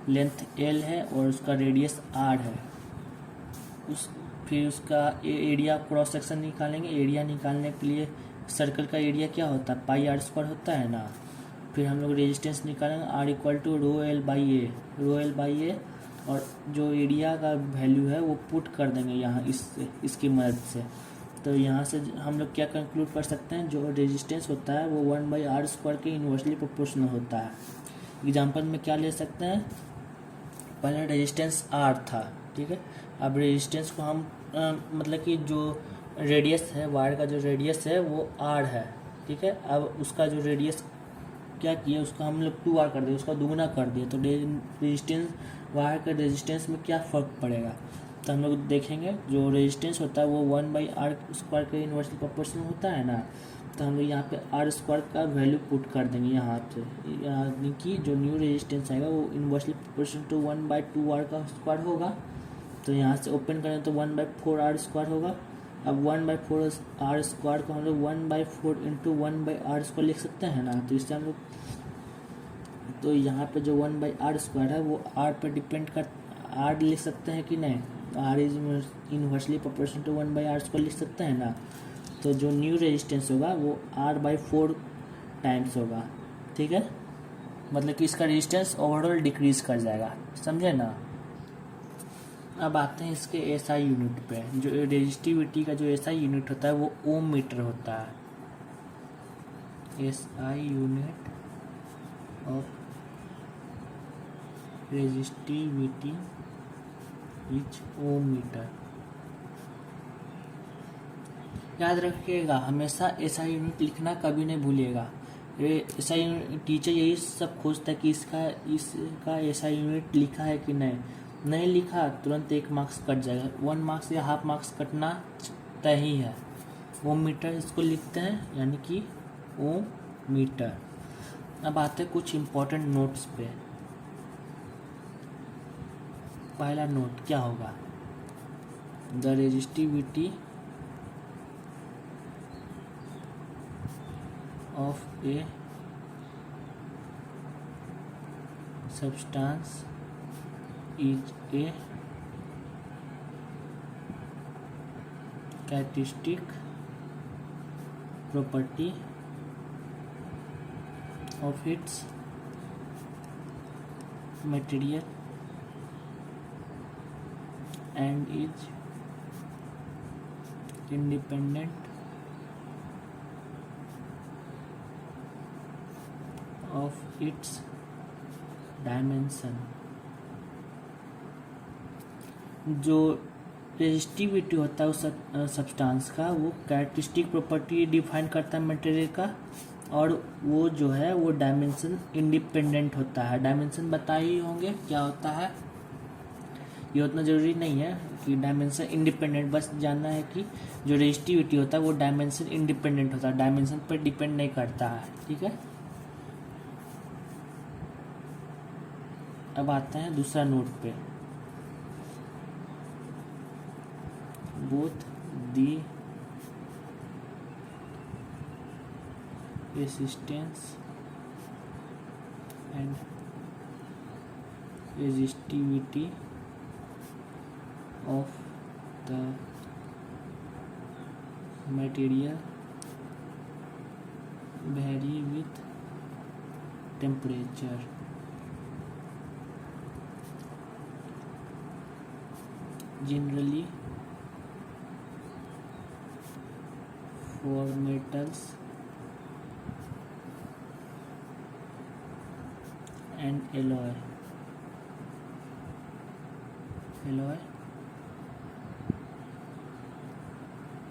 लेंथ l है और उसका रेडियस r है। फिर उसका एरिया क्रॉस सेक्शन निकालेंगे। एरिया निकालने के लिए सर्कल का एरिया क्या होता है, πr² होता है ना। फिर हम लोग रेजिस्टेंस निकालेंगे, r इक्वल टू ρl/a, और जो एरिया का वैल्यू है वो पुट कर देंगे यहाँ इसकी मदद से। तो यहाँ से हम लोग क्या कंक्लूड कर सकते हैं, जो रेजिस्टेंस होता है वो 1/r² के इन्वर्सली प्रोपोर्शनल होता है। एग्जांपल में क्या ले सकते हैं, पहले रेजिस्टेंस r था, ठीक है। अब रेजिस्टेंस को हम मतलब कि जो रेडियस है, वायर का जो रेडियस है वो r है, ठीक है। अब उसका जो रेडियस क्या किया, उसका हम लोग 2r कर दिए, उसका दुगना कर दिए। तो रेजिस्टेंस, वायर के रेजिस्टेंस में क्या फ़र्क पड़ेगा, तो हम लोग देखेंगे जो रेजिस्टेंस होता है वो 1/r² के इन्वर्सली प्रोपोर्शनल होता है ना। तो हम लोग यहाँ पे r² का वैल्यू पुट कर देंगे यहाँ पे, यानी कि जो न्यू रेजिस्टेंस आएगा वो इन्वर्सली प्रोपोर्शनल टू 1/2r का स्क्वायर होगा। तो यहाँ से ओपन करें तो 1/4r² होगा। अब 1/4r² को हम लोग 1/4 इंटू 1/r² लिख सकते हैं ना। तो इससे हम लोग, तो यहाँ पे जो 1/r² है वो r पे डिपेंड कर, r लिख सकते हैं कि नहीं, r is inversely proportional to 1/r² लिख सकते हैं ना। तो जो न्यू रेजिस्टेंस होगा वो r/4 टाइम्स होगा, ठीक है। मतलब कि इसका रेजिस्टेंस ओवरऑल डिक्रीज कर जाएगा, समझे ना। अब आते हैं इसके एसआई यूनिट पे। जो रेजिस्टिविटी का जो एसआई यूनिट होता है वो ओम मीटर होता है। SI unit of resistivity is ohm metre. याद रखिएगा, हमेशा एसआई यूनिट लिखना कभी नहीं भूलिएगा। एसआई टीचर यही सब खोजता है कि इसका एसआई यूनिट लिखा है कि नहीं लिखा तुरंत 1 मार्क्स कट जाएगा। 1 मार्क्स या हाफ मार्क्स कटना तय ही है। ओम मीटर इसको लिखते हैं, यानी कि ओम मीटर। अब आते हैं कुछ इम्पोर्टेंट नोट्स पे। पहला नोट क्या होगा, the resistivity of a substance is a characteristic property of its material and is independent of its dimension। जो रेजिस्टिविटी होता है उस सब्सटेंस का, वो कैरेक्टरिस्टिक प्रॉपर्टी डिफाइन करता है मटेरियल का और वो जो है वो डायमेंशन इंडिपेंडेंट होता है। डायमेंशन बताए ही होंगे क्या होता है, ये उतना ज़रूरी नहीं है कि डायमेंशन इंडिपेंडेंट, बस जानना है कि जो रेजिस्टिविटी होता है वो डायमेंशन इंडिपेंडेंट होता है, डायमेंशन पर डिपेंड नहीं करता है। ठीक है, अब आते हैं दूसरा नोट पे। Both the resistance and resistivity of the material vary with temperature. Generally, for metals and alloy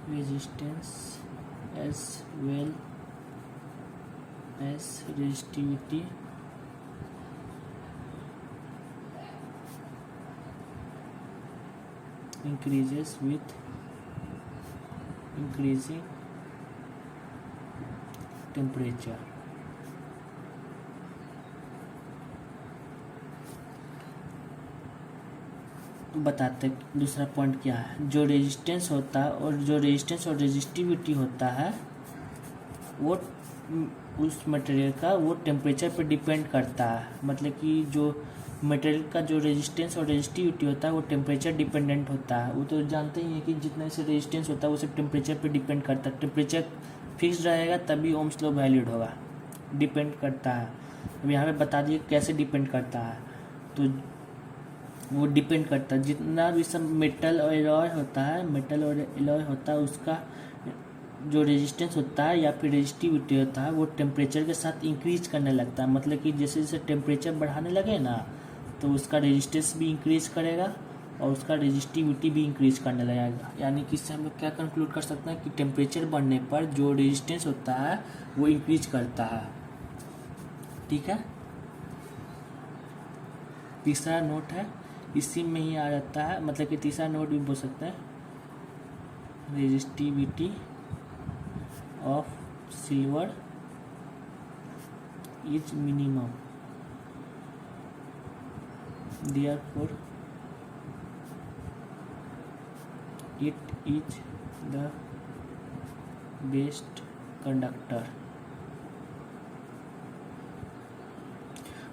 resistance as well as resistivity increases with increasing temperature. बताते दूसरा पॉइंट क्या है। जो रेजिस्टेंस होता है और जो रेजिस्टेंस और रेजिस्टिविटी होता है वो उस मटेरियल का वो टेम्परेचर पर डिपेंड करता है। मतलब कि जो मटेरियल का जो रेजिस्टेंस और रेजिस्टिविटी होता है वो टेम्परेचर डिपेंडेंट होता है। वो तो जानते ही हैं कि जितना से रेजिस्टेंस होता है वो सब टेम्परेचर पर डिपेंड करता है। टेम्परेचर फिक्स रहेगा तभी ओम्स लॉ वैलिड होगा, डिपेंड करता है। अब यहाँ पे बता दिए कैसे डिपेंड करता है। तो वो डिपेंड करता है जितना भी सब मेटल और एलॉय होता है उसका जो रेजिस्टेंस होता है या फिर रेजिस्टिविटी होता है वो टेम्परेचर के साथ इंक्रीज करने लगता है। मतलब कि जैसे जैसे टेम्परेचर बढ़ाने लगे ना तो उसका रेजिस्टेंस भी इंक्रीज करेगा और उसका रेजिस्टिविटी भी इंक्रीज करने लगेगा। यानी कि इससे हम लोग क्या कंक्लूड कर सकते हैं कि टेम्परेचर बढ़ने पर जो रेजिस्टेंस होता है वो इंक्रीज करता है। ठीक है, तीसरा नोट है, इसी में ही आ जाता है, मतलब कि तीसरा नोट भी बोल सकते हैं, resistivity of silver is minimum, therefore it is the best conductor.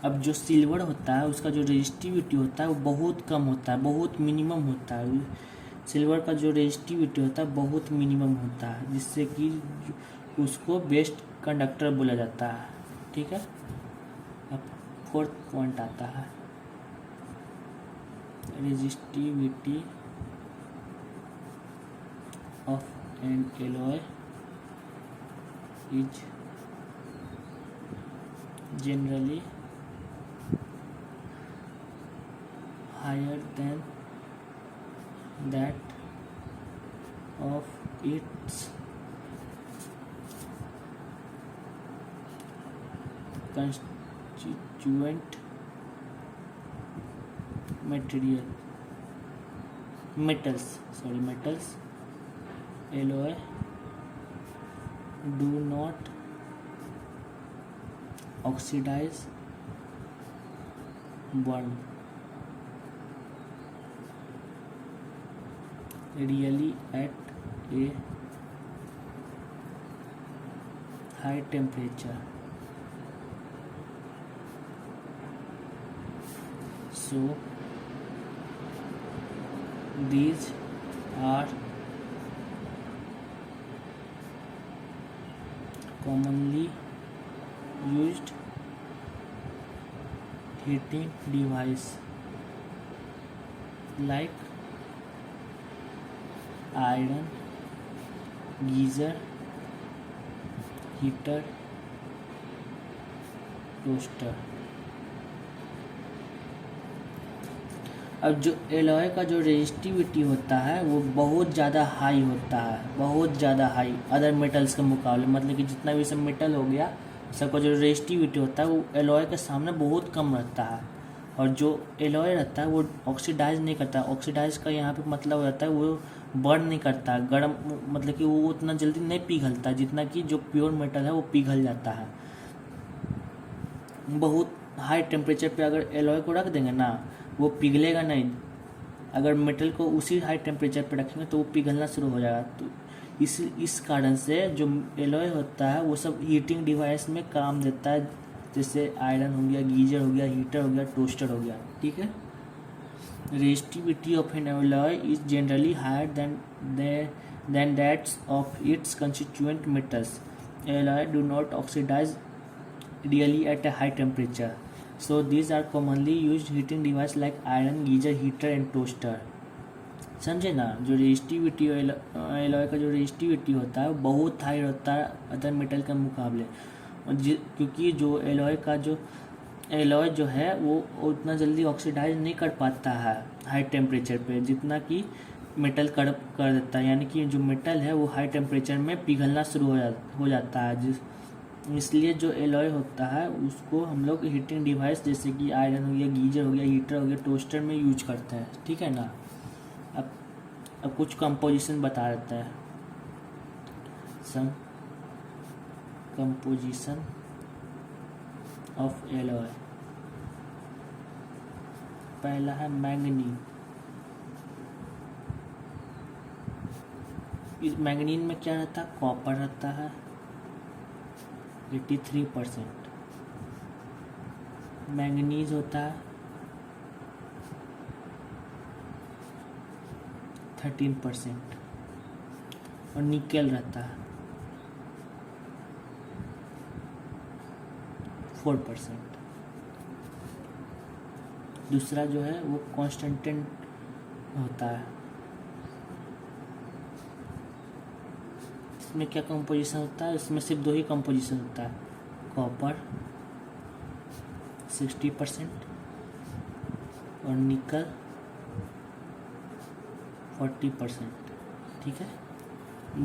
अब जो सिल्वर होता है उसका जो रेजिस्टिविटी होता है वो बहुत कम होता है, बहुत मिनिमम होता है। सिल्वर का जो रेजिस्टिविटी होता है बहुत मिनिमम होता है, जिससे कि उसको बेस्ट कंडक्टर बोला जाता है। ठीक है, अब फोर्थ पॉइंट आता है, resistivity of an alloy is generally higher than that of its constituent metals alloy do not oxidize, burn really at a high temperature. So these are commonly used heating device like iron, geyser, heater, toaster. अब जो एलॉय का जो रेजिस्टिविटी होता है वो बहुत ज़्यादा हाई होता है, बहुत ज़्यादा हाई अदर मेटल्स के मुकाबले। मतलब कि जितना भी सब मेटल हो गया, सबका जो रेजिस्टिविटी होता है वो एलॉय के सामने बहुत कम रहता है। और जो एलॉय रहता है वो ऑक्सीडाइज नहीं करता। ऑक्सीडाइज का यहाँ पे मतलब रहता है वो बर्न नहीं करता, गर्म, मतलब कि वो उतना जल्दी नहीं पिघलता जितना कि जो प्योर मेटल है वो पिघल जाता है। बहुत हाई टेम्परेचर पे अगर एलॉय को रख देंगे ना, वो पिघलेगा नहीं। अगर मेटल को उसी हाई टेम्परेचर पे रखेंगे तो वो पिघलना शुरू हो जाएगा। तो इस कारण से जो एलॉय होता है वो सब हीटिंग डिवाइस में काम देता है, जैसे आयरन हो गया, गीजर हो गया, हीटर हो गया, टोस्टर हो गया। ठीक है। Resistivity of an alloy is generally higher than that's of its constituent metals. Alloy do not oxidise really at a high temperature, so these are commonly used heating device like iron, geyser, heater and toaster। समझे ना। जो रेजिस्टिविटी एलॉय का जो रेजिस्टिविटी होता है वो बहुत हाई होता है अदर मेटल के मुकाबले। और क्योंकि जो एलॉय जो है वो उतना जल्दी ऑक्सीडाइज नहीं कर पाता है हाई टेम्परेचर पे जितना कि मेटल कर देता है। यानी कि जो मेटल है वो हाई टेम्परेचर में पिघलना शुरू हो जाता है। इसलिए जो एलॉय होता है उसको हम लोग हीटिंग डिवाइस जैसे कि आयरन हो गया, गीजर हो गया, हीटर हो गया, टोस्टर में यूज करते हैं। ठीक है ना। अब कुछ कंपोजिशन बता देता है। सम कंपोजिशन ऑफ एलॉय। पहला है मैंगनीन। इस मैंगनीन में क्या रहता है? कॉपर रहता है 83%। मैंगनीज होता है 13% और निकेल रहता है 4%। दूसरा जो है वो कॉन्स्टेंटेंट होता है। इसमें क्या कंपोजिशन होता है? इसमें सिर्फ 2 ही कंपोजिशन होता है, कॉपर 60% और निकल 40%। ठीक है।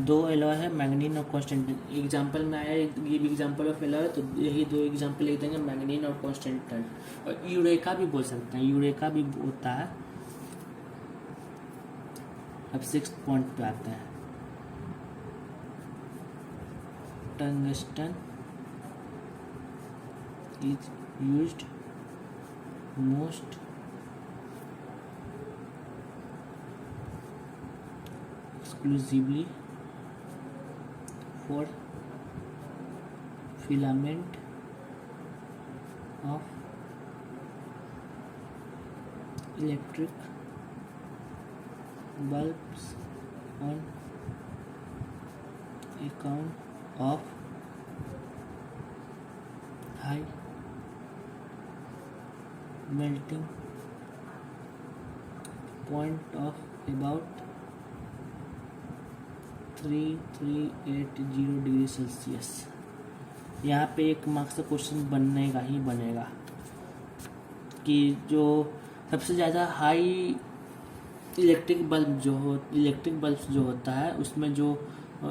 2 एलॉय है, मैंगनीन और कॉन्स्टेंटेंट। एग्जाम्पल में आया गिव एग्जाम्पल ऑफ एलॉय, तो यही 2 एग्जाम्पल लिख देंगे, मैंगनीन और कॉन्स्टेंटेंट। और यूरेका भी बोल सकते हैं, यूरेका भी होता है। अब 6th पॉइंट पे आते हैं। Tungsten is used most exclusively for filament of electric bulbs on account of high melting point of about 3380 degree Celsius. यहाँ पे 1 मार्क्स का क्वेश्चन बनेगा ही बनेगा कि जो सबसे ज़्यादा हाई इलेक्ट्रिक बल्ब जो होता है उसमें जो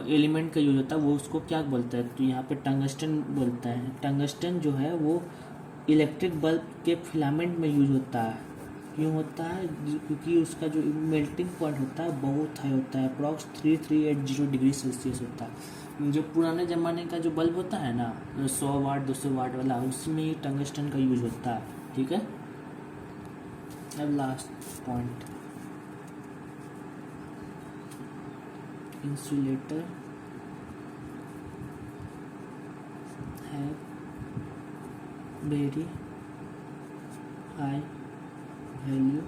एलिमेंट का यूज होता है वो उसको क्या बोलते हैं? तो यहाँ पे टंगस्टन बोलते हैं। टंगस्टन जो है वो इलेक्ट्रिक बल्ब के फिलामेंट में यूज होता है। क्यों होता है? क्योंकि उसका जो मेल्टिंग पॉइंट होता है बहुत हाई होता है, अप्रॉक्स 3380 डिग्री सेल्सियस होता है। जो पुराने ज़माने का जो बल्ब होता है ना, 100 वाट 200 वाट वाला, उसमें ही टंगस्टन का यूज होता है। ठीक है। अब last point, insulator have very high value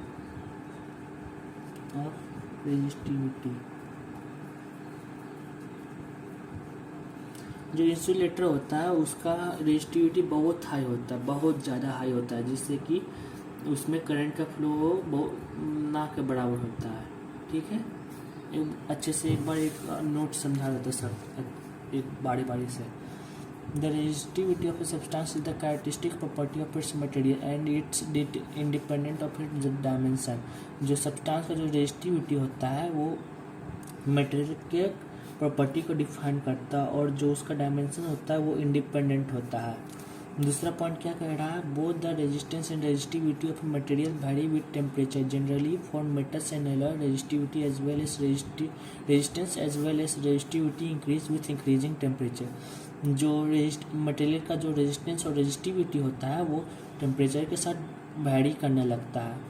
of resistivity। जो इंसुलेटर होता है उसका रेजिस्टिविटी बहुत हाई होता है, बहुत ज़्यादा हाई होता है, जिससे कि उसमें करंट का फ्लो बहुत ना के बराबर होता है। ठीक है। अच्छे से एक बार एक नोट समझा देते सब एक बारी बारी से। The resistivity of a substance is the characteristic property of its material and it's independent of its dimension. जो सब्सटेंस का जो रेजिस्टिविटी होता है वो मटेरियल के प्रॉपर्टी को डिफाइन करता है और जो उसका डायमेंशन होता है वो इंडिपेंडेंट होता है। दूसरा पॉइंट क्या कह रहा है, both the resistance and resistivity of material vary with temperature generally for metals and alloy resistivity as well as resistance as well as resistivity increase with increasing temperature. जो मटेरियल का जो रेजिस्टेंस और रेजिस्टिविटी होता है वो टेम्परेचर के साथ वैरी करने लगता है।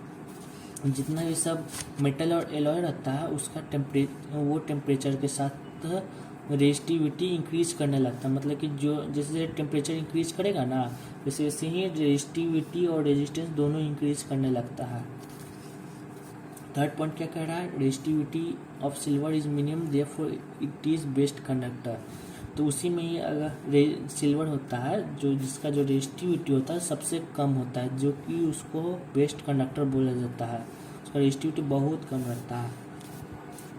जितना ये सब मेटल और एलॉय रहता है उसका टेम्परेचर के साथ रेजिस्टिविटी इंक्रीज करने लगता है। मतलब कि जो जैसे टेम्परेचर इंक्रीज करेगा ना वैसे वैसे ही रेजिस्टिविटी और रेजिस्टेंस दोनों इंक्रीज करने लगता है। थर्ड पॉइंट क्या कह रहा है, resistivity of silver is minimum therefore it is best conductor. तो उसी में ही अगर सिल्वर होता है जो जिसका जो रेजिस्टिविटी होता है सबसे कम होता है, जो कि उसको बेस्ट कंडक्टर बोला जाता है, उसका रेजिस्टिविटी बहुत कम रहता है।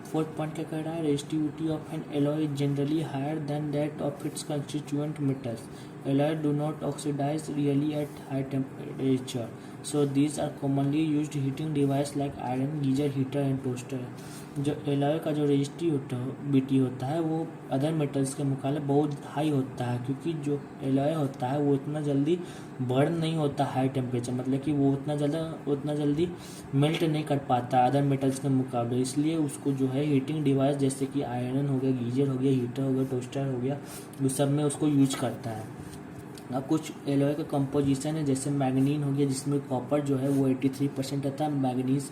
फोर्थ पॉइंट क्या कह रहा है, resistivity of an alloy is generally higher than that of its constituent metals. Alloy do not oxidise really at high temperature, so these are commonly used heating device like iron, geyser, heater and toaster. जो एलॉय का जो रेजिस्टिविटी होता है वो अदर मेटल्स के मुकाबले बहुत हाई होता है, क्योंकि जो एलॉय होता है वो इतना जल्दी बर्न नहीं होता हाई टेम्परेचर, मतलब कि वो उतना जल्दी मेल्ट नहीं कर पाता अदर मेटल्स के मुकाबले। इसलिए उसको जो है हीटिंग डिवाइस जैसे कि आयरन हो गया, गीजर हो गया, हीटर हो गया, टोस्टर हो गया, उस सब में उसको यूज करता है। अब कुछ एलॉय का कंपोजिशन है जैसे मैग्नीन हो गया जिसमें कॉपर जो है वो 83% रहता है, मैग्नीज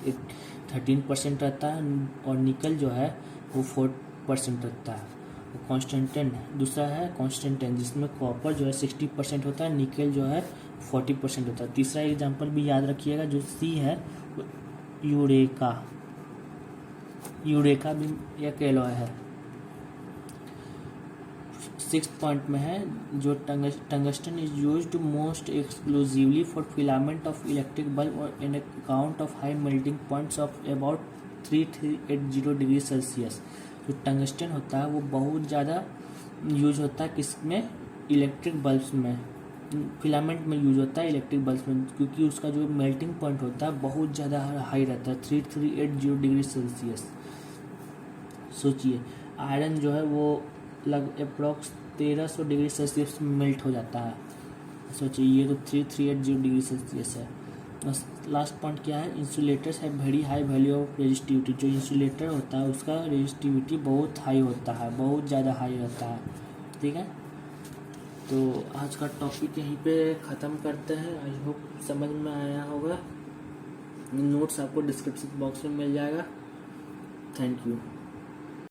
13% रहता है और निकल जो है वो 4% रहता है। कॉन्स्टेंटेन दूसरा है कॉन्स्टेंटेन जिसमें कॉपर जो है 60% होता है, निकल जो है 40% होता है। तीसरा एग्जांपल भी याद रखिएगा जो सी है यूरेका भी एक एलॉय है। सिक्स्थ पॉइंट में है जो tungsten is used most exclusively for filament of electric bulb और in account of high melting points of about 3380 degree Celsius. जो टंगस्टन होता है वो बहुत ज़्यादा यूज होता है किसमें, इलेक्ट्रिक बल्ब्स में, फिलामेंट में यूज होता है इलेक्ट्रिक बल्ब्स में, क्योंकि उसका जो मेल्टिंग पॉइंट होता है बहुत ज़्यादा हाई रहता है 3380 डिग्री सेल्सियस। सोचिए आयरन जो है वो अप्रॉक्स 1300 डिग्री सेल्सियस में मेल्ट हो जाता है। सोचिए ये तो 3380 डिग्री सेल्सियस है। लास्ट पॉइंट क्या है, इंसुलेटर्स है very high value of resistivity. जो इंसुलेटर होता है उसका रेजिस्टिविटी बहुत हाई होता है, बहुत ज़्यादा हाई रहता है। ठीक है, तो आज का टॉपिक यहीं पे ख़त्म करते हैं। आई होप समझ में आया होगा। नोट्स आपको डिस्क्रिप्शन बॉक्स में मिल जाएगा। Thank you.